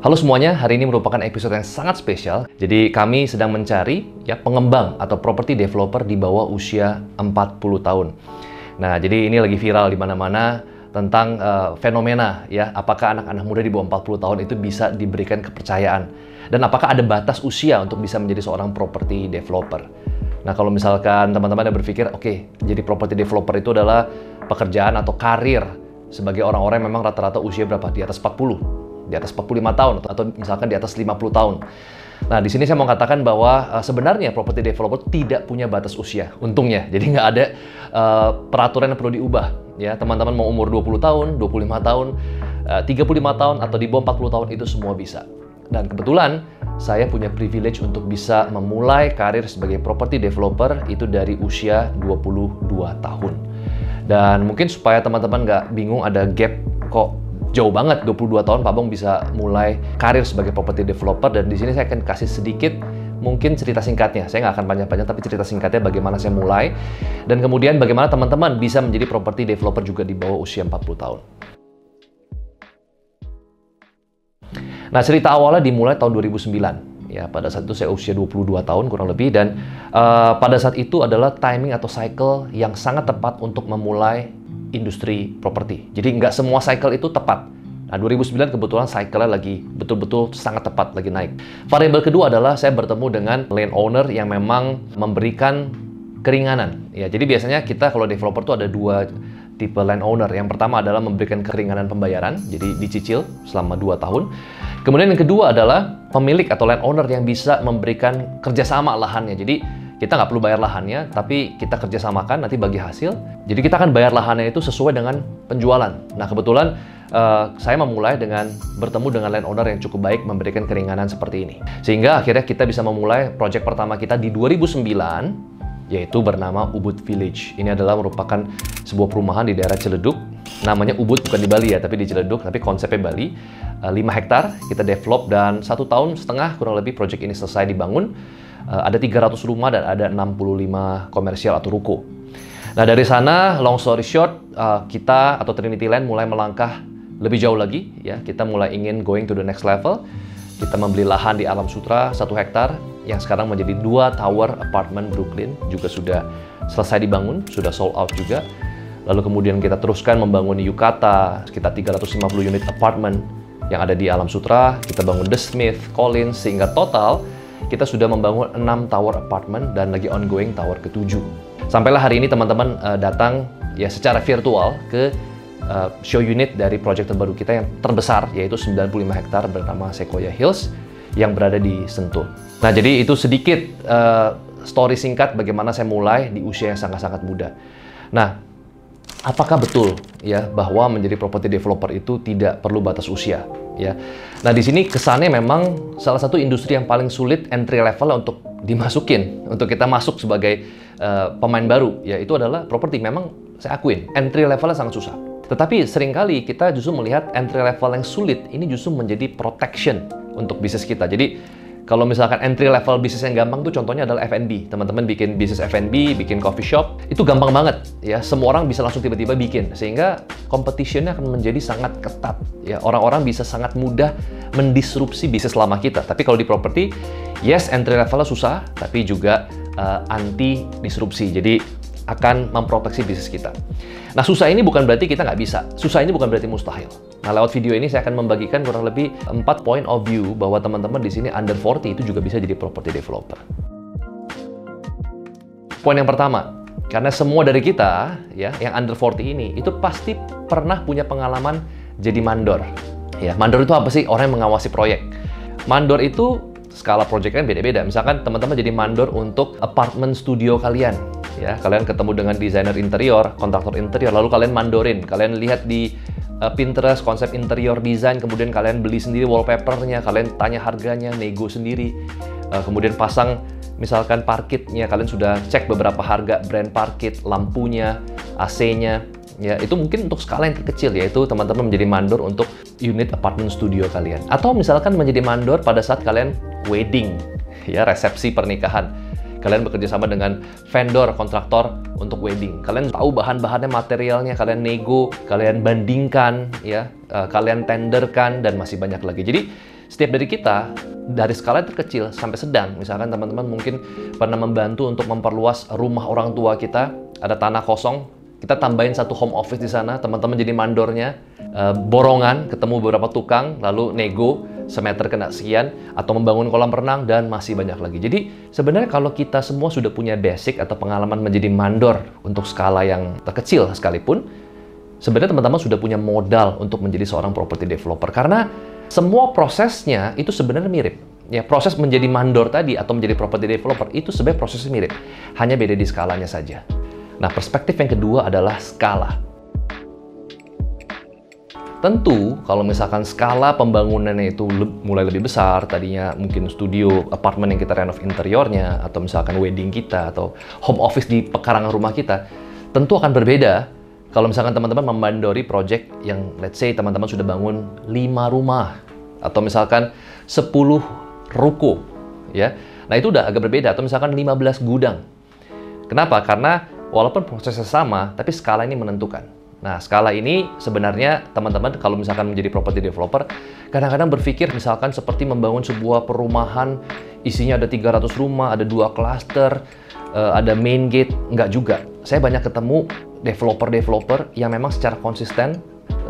Halo semuanya, hari ini merupakan episode yang sangat spesial. Jadi kami sedang mencari pengembang atau property developer di bawah usia 40 tahun. Nah, jadi ini lagi viral di mana-mana tentang fenomena apakah anak-anak muda di bawah 40 tahun itu bisa diberikan kepercayaan dan apakah ada batas usia untuk bisa menjadi seorang property developer. Nah, kalau misalkan teman-teman ada berpikir, oke, jadi property developer itu adalah pekerjaan atau karir sebagai orang-orang yang memang rata-rata usia berapa? Di atas 40. Di atas 45 tahun atau misalkan di atas 50 tahun. Nah, di sini saya mau katakan bahwa sebenarnya property developer tidak punya batas usia, untungnya. Jadi nggak ada peraturan yang perlu diubah. Ya, teman-teman mau umur 20 tahun, 25 tahun, 35 tahun, atau di bawah 40 tahun, itu semua bisa. Dan kebetulan, saya punya privilege untuk bisa memulai karir sebagai property developer itu dari usia 22 tahun. Dan mungkin supaya teman-teman nggak bingung ada gap kok jauh banget 22 tahun Pak Bong bisa mulai karir sebagai property developer, dan di sini saya akan kasih sedikit mungkin cerita singkatnya. Saya nggak akan panjang-panjang, tapi cerita singkatnya bagaimana saya mulai dan kemudian bagaimana teman-teman bisa menjadi property developer juga di bawah usia 40 tahun. Nah, cerita awalnya dimulai tahun 2009. Ya, pada saat itu saya usia 22 tahun kurang lebih, dan pada saat itu adalah timing atau cycle yang sangat tepat untuk memulai industri properti. Jadi nggak semua cycle itu tepat. Nah, 2009 kebetulan cycle-nya lagi betul-betul sangat tepat, lagi naik. Variabel kedua adalah saya bertemu dengan landowner yang memang memberikan keringanan. Ya, jadi biasanya kita kalau developer tuh ada dua tipe landowner. Yang pertama adalah memberikan keringanan pembayaran, jadi dicicil selama 2 tahun. Kemudian yang kedua adalah pemilik atau landowner yang bisa memberikan kerjasama lahannya. Jadi kita nggak perlu bayar lahannya, tapi kita kerjasamakan nanti bagi hasil. Jadi kita akan bayar lahannya itu sesuai dengan penjualan. Nah, kebetulan saya memulai dengan bertemu dengan landowner yang cukup baik memberikan keringanan seperti ini. Sehingga akhirnya kita bisa memulai proyek pertama kita di 2009, yaitu bernama Ubud Village. Ini adalah merupakan sebuah perumahan di daerah Ciledug. Namanya Ubud, bukan di Bali ya, tapi di Ciledug, tapi konsepnya Bali. 5 hektar kita develop, dan 1,5 tahun kurang lebih proyek ini selesai dibangun. Ada 300 rumah dan ada 65 komersial atau ruko. Nah, dari sana, long story short, kita atau Trinity Land mulai melangkah lebih jauh lagi. Ya, kita mulai ingin going to the next level. Kita membeli lahan di Alam Sutra 1 hektar yang sekarang menjadi 2 tower apartemen Brooklyn, juga sudah selesai dibangun, sudah sold out juga. Lalu kemudian kita teruskan membangun di Yukata sekitar 350 unit apartemen yang ada di Alam Sutra. Kita bangun The Smith, Collins, sehingga total kita sudah membangun 6 tower apartemen dan lagi ongoing tower ke-7. Sampailah hari ini teman-teman datang ya secara virtual ke show unit dari proyek terbaru kita yang terbesar, yaitu 95 hektar bernama Sequoia Hills yang berada di Sentul. Nah, jadi itu sedikit story singkat bagaimana saya mulai di usia yang sangat-sangat muda. Nah, apakah betul ya bahwa menjadi property developer itu tidak perlu batas usia? Ya, nah di sini kesannya memang salah satu industri yang paling sulit entry level untuk dimasukin, untuk kita masuk sebagai pemain baru, ya itu adalah properti. Memang saya akuin entry levelnya sangat susah. Tetapi seringkali kita justru melihat entry level yang sulit ini justru menjadi protection untuk bisnis kita. Jadi kalau misalkan entry level bisnis yang gampang tuh contohnya adalah F&B. Teman-teman bikin bisnis F&B, bikin coffee shop, itu gampang banget ya. Semua orang bisa langsung tiba-tiba bikin, sehingga competition-nya akan menjadi sangat ketat ya. Orang-orang bisa sangat mudah mendisrupsi bisnis lama kita. Tapi kalau di properti, yes, entry levelnya susah, tapi juga anti disrupsi. Jadi akan memproteksi bisnis kita. Nah, susah ini bukan berarti kita nggak bisa. Susah ini bukan berarti mustahil. Nah, lewat video ini saya akan membagikan kurang lebih 4 point of view bahwa teman-teman di sini under 40 itu juga bisa jadi property developer. Poin yang pertama, karena semua dari kita ya yang under 40 ini itu pasti pernah punya pengalaman jadi mandor. Ya, mandor itu apa sih? Orang yang mengawasi proyek. Mandor itu skala proyeknya beda-beda. Misalkan teman-teman jadi mandor untuk apartemen studio kalian. Ya, kalian ketemu dengan desainer interior, kontraktor interior, lalu kalian mandorin. Kalian lihat di Pinterest konsep interior design, kemudian kalian beli sendiri wallpapernya, kalian tanya harganya, nego sendiri. Kemudian pasang misalkan parkitnya, kalian sudah cek beberapa harga brand parkit, lampunya, AC-nya. Ya, itu mungkin untuk skala yang terkecil, yaitu teman-teman menjadi mandor untuk unit apartemen studio kalian. Atau misalkan menjadi mandor pada saat kalian wedding, ya resepsi pernikahan. Kalian bekerja sama dengan vendor, kontraktor untuk wedding. Kalian tahu bahan-bahannya, materialnya, kalian nego, kalian bandingkan, ya, kalian tenderkan, dan masih banyak lagi. Jadi setiap dari kita, dari skala yang terkecil sampai sedang, misalkan teman-teman mungkin pernah membantu untuk memperluas rumah orang tua kita, ada tanah kosong, kita tambahin satu home office di sana, teman-teman jadi mandornya, borongan, ketemu beberapa tukang, lalu nego, semeter kena sekian, atau membangun kolam renang, dan masih banyak lagi. Jadi sebenarnya kalau kita semua sudah punya basic atau pengalaman menjadi mandor untuk skala yang terkecil sekalipun, sebenarnya teman-teman sudah punya modal untuk menjadi seorang property developer. Karena semua prosesnya itu sebenarnya mirip. Ya, proses menjadi mandor tadi atau menjadi property developer itu sebenarnya prosesnya mirip. Hanya beda di skalanya saja. Nah, perspektif yang kedua adalah skala. Tentu, kalau misalkan skala pembangunannya itu mulai lebih besar, tadinya mungkin studio, apartemen yang kita renov interiornya, atau misalkan wedding kita, atau home office di pekarangan rumah kita, tentu akan berbeda kalau misalkan teman-teman memandori project yang, let's say, teman-teman sudah bangun 5 rumah, atau misalkan 10 ruko, ya. Nah, itu udah agak berbeda, atau misalkan 15 gudang. Kenapa? Karena walaupun prosesnya sama, tapi skala ini menentukan. Nah, skala ini sebenarnya teman-teman kalau misalkan menjadi property developer, kadang-kadang berpikir misalkan seperti membangun sebuah perumahan, isinya ada 300 rumah, ada 2 klaster, ada main gate, enggak juga. Saya banyak ketemu developer-developer yang memang secara konsisten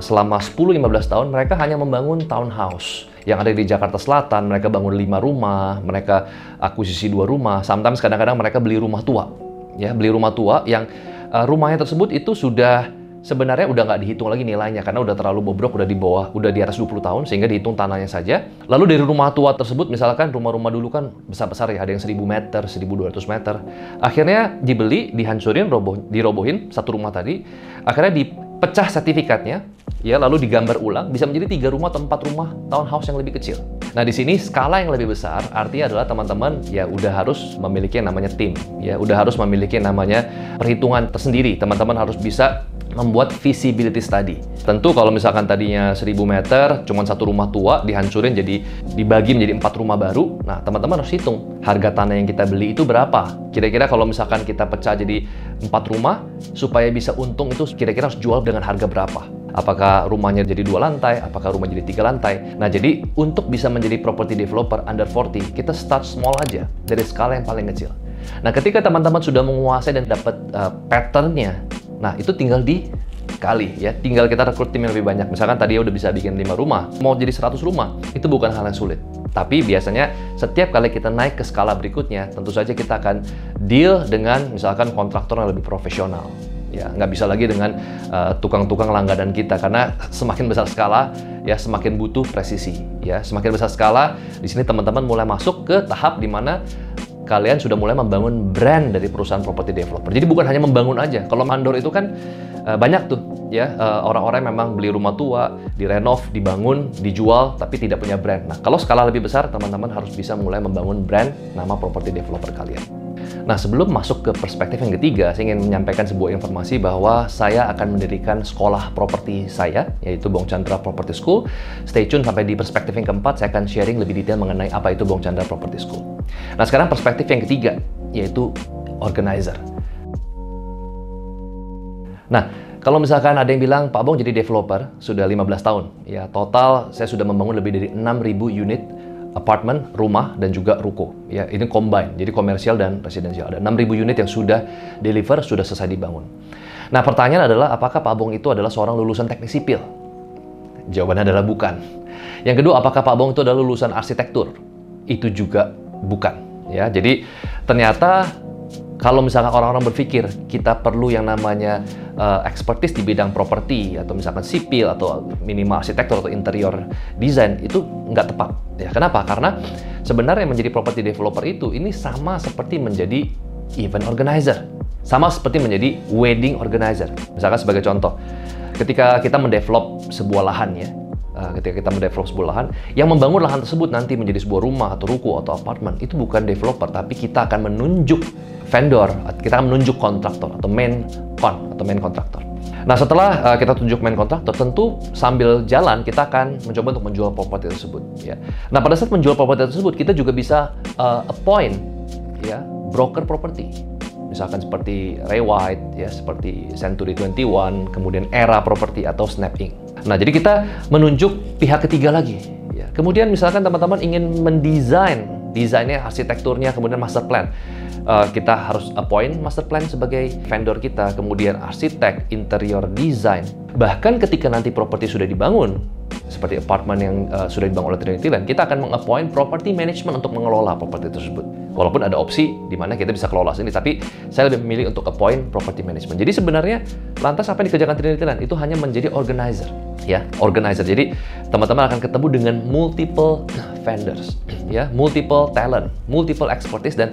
selama 10-15 tahun mereka hanya membangun townhouse yang ada di Jakarta Selatan. Mereka bangun 5 rumah, mereka akuisisi 2 rumah, sometimes kadang-kadang mereka beli rumah tua. Ya, beli rumah tua yang rumahnya tersebut itu sudah sebenarnya udah nggak dihitung lagi nilainya karena udah terlalu bobrok, udah di bawah, udah di atas 20 tahun sehingga dihitung tanahnya saja. Lalu dari rumah tua tersebut, misalkan rumah-rumah dulu kan besar-besar ya, ada yang 1000 meter, 1200 meter. Akhirnya dibeli, dihancurin, dirobohin satu rumah tadi. Akhirnya dipecah sertifikatnya, ya, lalu digambar ulang, bisa menjadi 3 rumah atau 4 rumah townhouse yang lebih kecil. Nah, di sini skala yang lebih besar artinya adalah teman-teman ya udah harus memiliki yang namanya tim, ya udah harus memiliki yang namanya perhitungan tersendiri. Teman-teman harus bisa membuat feasibility study. Tentu kalau misalkan tadinya 1000 meter, cuma satu rumah tua, dihancurin jadi dibagi menjadi 4 rumah baru. Nah, teman-teman harus hitung harga tanah yang kita beli itu berapa. Kira-kira kalau misalkan kita pecah jadi 4 rumah, supaya bisa untung itu kira-kira harus jual dengan harga berapa. Apakah rumahnya jadi 2 lantai, apakah rumah jadi 3 lantai. Nah, jadi untuk bisa menjadi property developer under 40, kita start small aja, dari skala yang paling kecil. Nah, ketika teman-teman sudah menguasai dan dapat patternnya, nah itu tinggal dikali, ya. Tinggal kita rekrut tim yang lebih banyak. Misalkan tadi udah bisa bikin 5 rumah, mau jadi 100 rumah, itu bukan hal yang sulit. Tapi biasanya setiap kali kita naik ke skala berikutnya, tentu saja kita akan deal dengan misalkan kontraktor yang lebih profesional. Ya, nggak bisa lagi dengan tukang-tukang langganan kita, karena semakin besar skala, ya semakin butuh presisi. Ya, semakin besar skala, di sini teman-teman mulai masuk ke tahap di mana kalian sudah mulai membangun brand dari perusahaan property developer. Jadi bukan hanya membangun aja. Kalau mandor itu kan banyak tuh, ya orang-orang memang beli rumah tua, direnov, dibangun, dijual, tapi tidak punya brand. Nah, kalau skala lebih besar, teman-teman harus bisa mulai membangun brand nama property developer kalian. Nah, sebelum masuk ke perspektif yang ketiga, saya ingin menyampaikan sebuah informasi bahwa saya akan mendirikan sekolah properti saya, yaitu Bong Chandra Property School. Stay tune sampai di perspektif yang keempat, saya akan sharing lebih detail mengenai apa itu Bong Chandra Property School. Nah, sekarang perspektif yang ketiga, yaitu organizer. Nah, kalau misalkan ada yang bilang, Pak Bong jadi developer sudah 15 tahun. Ya, total saya sudah membangun lebih dari 6.000 unit apartemen, rumah, dan juga ruko. Ya, ini combine, jadi komersial dan residensial. Ada 6.000 unit yang sudah deliver, sudah selesai dibangun. Nah, pertanyaan adalah, apakah Pak Bong itu adalah seorang lulusan teknik sipil? Jawabannya adalah bukan. Yang kedua, apakah Pak Bong itu adalah lulusan arsitektur? Itu juga bukan. Ya, jadi ternyata kalau misalkan orang-orang berpikir kita perlu yang namanya expertise di bidang properti atau misalkan sipil atau minimal arsitektur atau interior design, itu nggak tepat. Ya, kenapa? Karena sebenarnya menjadi property developer itu ini sama seperti menjadi event organizer, sama seperti menjadi wedding organizer. Misalkan sebagai contoh, ketika kita mendevelop sebuah lahan, ya, ketika kita mendevelop sebuah lahan, yang membangun lahan tersebut nanti menjadi sebuah rumah atau ruko atau apartemen, itu bukan developer, tapi kita akan menunjuk vendor, kita akan menunjuk kontraktor atau main kontraktor. Nah, setelah kita tunjuk main kontraktor, tentu sambil jalan kita akan mencoba untuk menjual properti tersebut. Ya. Nah, pada saat menjual properti tersebut, kita juga bisa appoint, ya, broker properti. Misalkan seperti Ray White, ya, seperti Century 21, kemudian Era Property atau Snap Inc. Nah, jadi kita menunjuk pihak ketiga lagi. Ya. Kemudian misalkan teman-teman ingin desainnya, arsitekturnya, kemudian master plan. Kita harus appoint master plan sebagai vendor kita, kemudian arsitek, interior design. Bahkan ketika nanti properti sudah dibangun, seperti apartemen yang sudah dibangun oleh Trinity Land, kita akan meng-appoint property management untuk mengelola properti tersebut. Walaupun ada opsi di mana kita bisa kelola sendiri, tapi saya lebih memilih untuk appoint property management. Jadi sebenarnya lantas apa yang dikerjakan Trinity Land itu hanya menjadi organizer, ya, organizer. Jadi teman-teman akan ketemu dengan multiple vendors, ya, multiple talent, multiple expertise, dan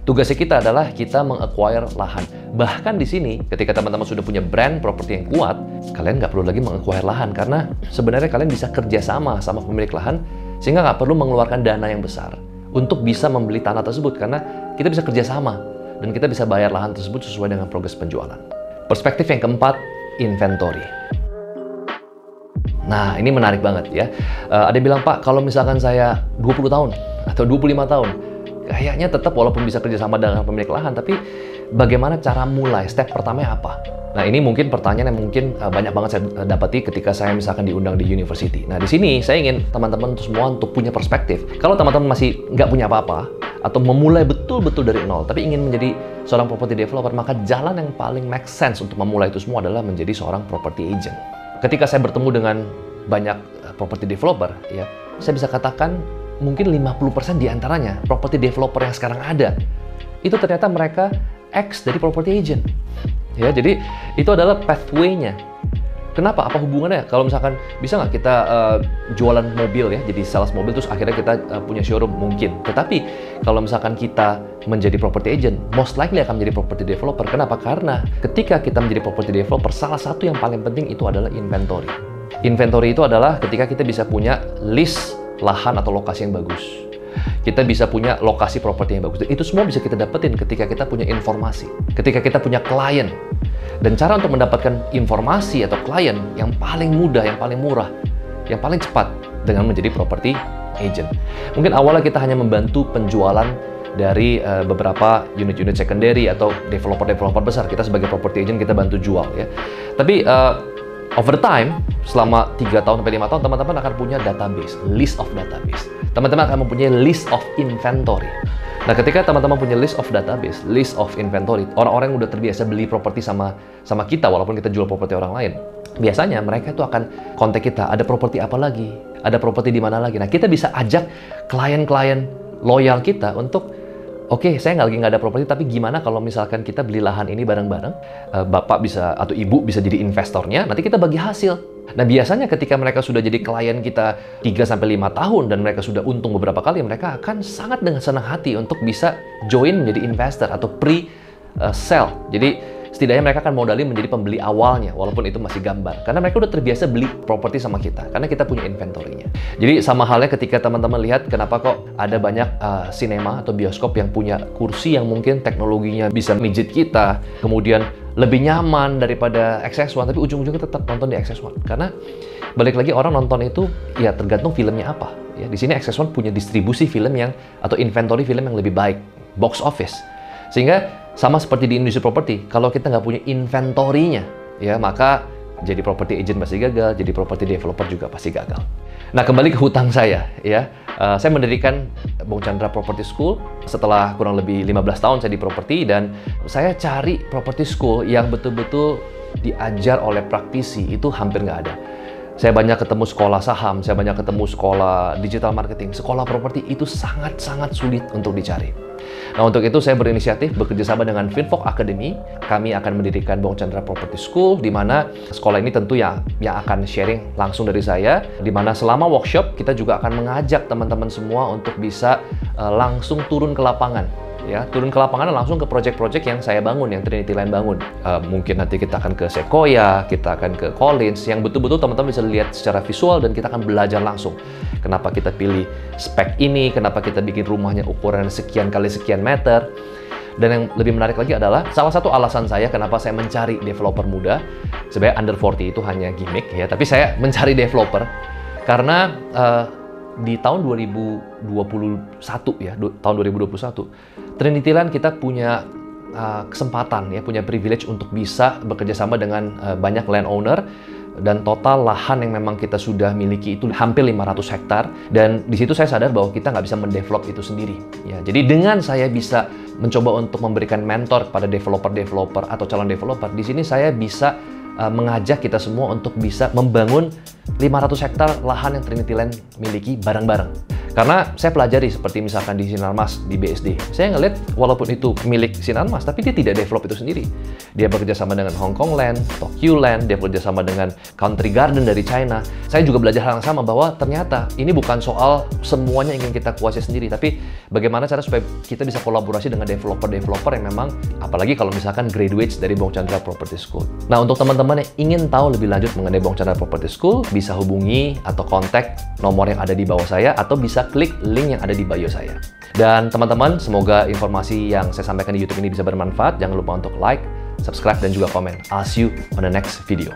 tugasnya kita adalah kita meng-acquire lahan. Bahkan di sini, ketika teman-teman sudah punya brand properti yang kuat, kalian nggak perlu lagi meng-acquire lahan, karena sebenarnya kalian bisa kerjasama sama pemilik lahan, sehingga nggak perlu mengeluarkan dana yang besar untuk bisa membeli tanah tersebut, karena kita bisa kerjasama, dan kita bisa bayar lahan tersebut sesuai dengan progres penjualan. Perspektif yang keempat, inventory. Nah, ini menarik banget ya. Ada yang bilang, Pak, kalau misalkan saya 20 tahun atau 25 tahun, kayaknya tetap walaupun bisa kerjasama dengan pemilik lahan, tapi bagaimana cara mulai? Step pertamanya apa? Nah, ini mungkin pertanyaan yang mungkin banyak banget saya dapati ketika saya misalkan diundang di university. Nah, di sini saya ingin teman-teman semua untuk punya perspektif. Kalau teman-teman masih nggak punya apa-apa, atau memulai betul-betul dari nol, tapi ingin menjadi seorang property developer, maka jalan yang paling make sense untuk memulai itu semua adalah menjadi seorang property agent. Ketika saya bertemu dengan banyak property developer, ya, saya bisa katakan mungkin 50% diantaranya property developer yang sekarang ada, itu ternyata mereka ex dari property agent. Ya, jadi itu adalah pathway-nya. Kenapa? Apa hubungannya? Kalau misalkan bisa nggak kita jualan mobil, ya, jadi sales mobil terus akhirnya kita punya showroom, mungkin. Tetapi kalau misalkan kita menjadi property agent, most likely akan menjadi property developer. Kenapa? Karena ketika kita menjadi property developer, salah satu yang paling penting itu adalah inventory. Inventory itu adalah ketika kita bisa punya list lahan atau lokasi yang bagus. Kita bisa punya lokasi properti yang bagus. Dan itu semua bisa kita dapetin ketika kita punya informasi, ketika kita punya klien. Dan cara untuk mendapatkan informasi atau klien yang paling mudah, yang paling murah, yang paling cepat dengan menjadi property agent. Mungkin awalnya kita hanya membantu penjualan dari beberapa unit-unit secondary atau developer-developer besar. Kita sebagai property agent kita bantu jual, ya. Tapi over time, selama 3 tahun sampai 5 tahun, teman-teman akan punya database, list of database. Teman-teman akan mempunyai list of inventory. Nah, ketika teman-teman punya list of database, list of inventory, orang-orang yang udah terbiasa beli properti sama kita, walaupun kita jual properti orang lain, biasanya mereka itu akan kontak kita, ada properti apa lagi, ada properti di mana lagi. Nah, kita bisa ajak klien-klien loyal kita untuk, oke, saya lagi nggak ada properti, tapi gimana kalau misalkan kita beli lahan ini bareng-bareng, bapak bisa atau ibu bisa jadi investornya, nanti kita bagi hasil. Nah, biasanya ketika mereka sudah jadi klien kita 3-5 tahun dan mereka sudah untung beberapa kali, mereka akan sangat dengan senang hati untuk bisa join menjadi investor atau pre-sell. Jadi setidaknya mereka akan modalin menjadi pembeli awalnya, walaupun itu masih gambar. Karena mereka udah terbiasa beli properti sama kita, karena kita punya inventory-nya. Jadi sama halnya ketika teman-teman lihat kenapa kok ada banyak sinema atau bioskop yang punya kursi yang mungkin teknologinya bisa mijit kita, kemudian lebih nyaman daripada XS1, tapi ujung-ujungnya tetap nonton di XS1. Karena balik lagi orang nonton itu ya tergantung filmnya apa. Ya, di sini XS1 punya distribusi film yang atau inventory film yang lebih baik, box office. Sehingga sama seperti di industri properti, kalau kita nggak punya inventory-nya, ya maka jadi property agent pasti gagal, jadi property developer juga pasti gagal. Nah, kembali ke hutang saya, ya. Saya mendirikan Bong Chandra Property School setelah kurang lebih 15 tahun saya di properti, dan saya cari property school yang betul-betul diajar oleh praktisi, itu hampir nggak ada. Saya banyak ketemu sekolah saham, saya banyak ketemu sekolah digital marketing, sekolah properti itu sangat-sangat sulit untuk dicari. Nah, untuk itu saya berinisiatif bekerja sama dengan Finvoke Academy. Kami akan mendirikan Bong Chandra Property School, di mana sekolah ini tentu yang akan sharing langsung dari saya, di mana selama workshop kita juga akan mengajak teman-teman semua untuk bisa langsung turun ke lapangan. Ya, turun ke lapangan langsung ke project-project yang saya bangun, yang Trinity Land bangun. Mungkin nanti kita akan ke Sequoia, kita akan ke Collins, yang betul-betul teman-teman bisa lihat secara visual dan kita akan belajar langsung. Kenapa kita pilih spek ini, kenapa kita bikin rumahnya ukuran sekian kali sekian meter. Dan yang lebih menarik lagi adalah, salah satu alasan saya kenapa saya mencari developer muda, sebenarnya under 40 itu hanya gimmick, ya, tapi saya mencari developer karena di tahun 2021 ya, tahun 2021, Trinity Land kita punya kesempatan ya, punya privilege untuk bisa bekerja sama dengan banyak landowner, dan total lahan yang memang kita sudah miliki itu hampir 500 hektar, dan di situ saya sadar bahwa kita nggak bisa mendevelop itu sendiri ya. Jadi dengan saya bisa mencoba untuk memberikan mentor kepada developer atau calon developer, di sini saya bisa mengajak kita semua untuk bisa membangun 500 hektar lahan yang Trinity Land miliki bareng-bareng. Karena saya pelajari seperti misalkan di Sinarmas, di BSD, saya ngeliat walaupun itu milik Sinarmas, tapi dia tidak develop itu sendiri. Dia bekerja sama dengan Hong Kong Land, Tokyo Land, dia bekerja sama dengan Country Garden dari China. Saya juga belajar hal yang sama, bahwa ternyata ini bukan soal semuanya ingin kita kuasai sendiri, tapi bagaimana cara supaya kita bisa kolaborasi dengan developer-developer yang memang, apalagi kalau misalkan graduates dari Bong Chandra Property School. Nah, untuk teman-teman yang ingin tahu lebih lanjut mengenai Bong Chandra Property School, bisa hubungi atau kontak nomor yang ada di bawah saya, atau bisa klik link yang ada di bio saya. Dan teman-teman, semoga informasi yang saya sampaikan di YouTube ini bisa bermanfaat. Jangan lupa untuk like, subscribe, dan juga komen. I'll see you on the next video.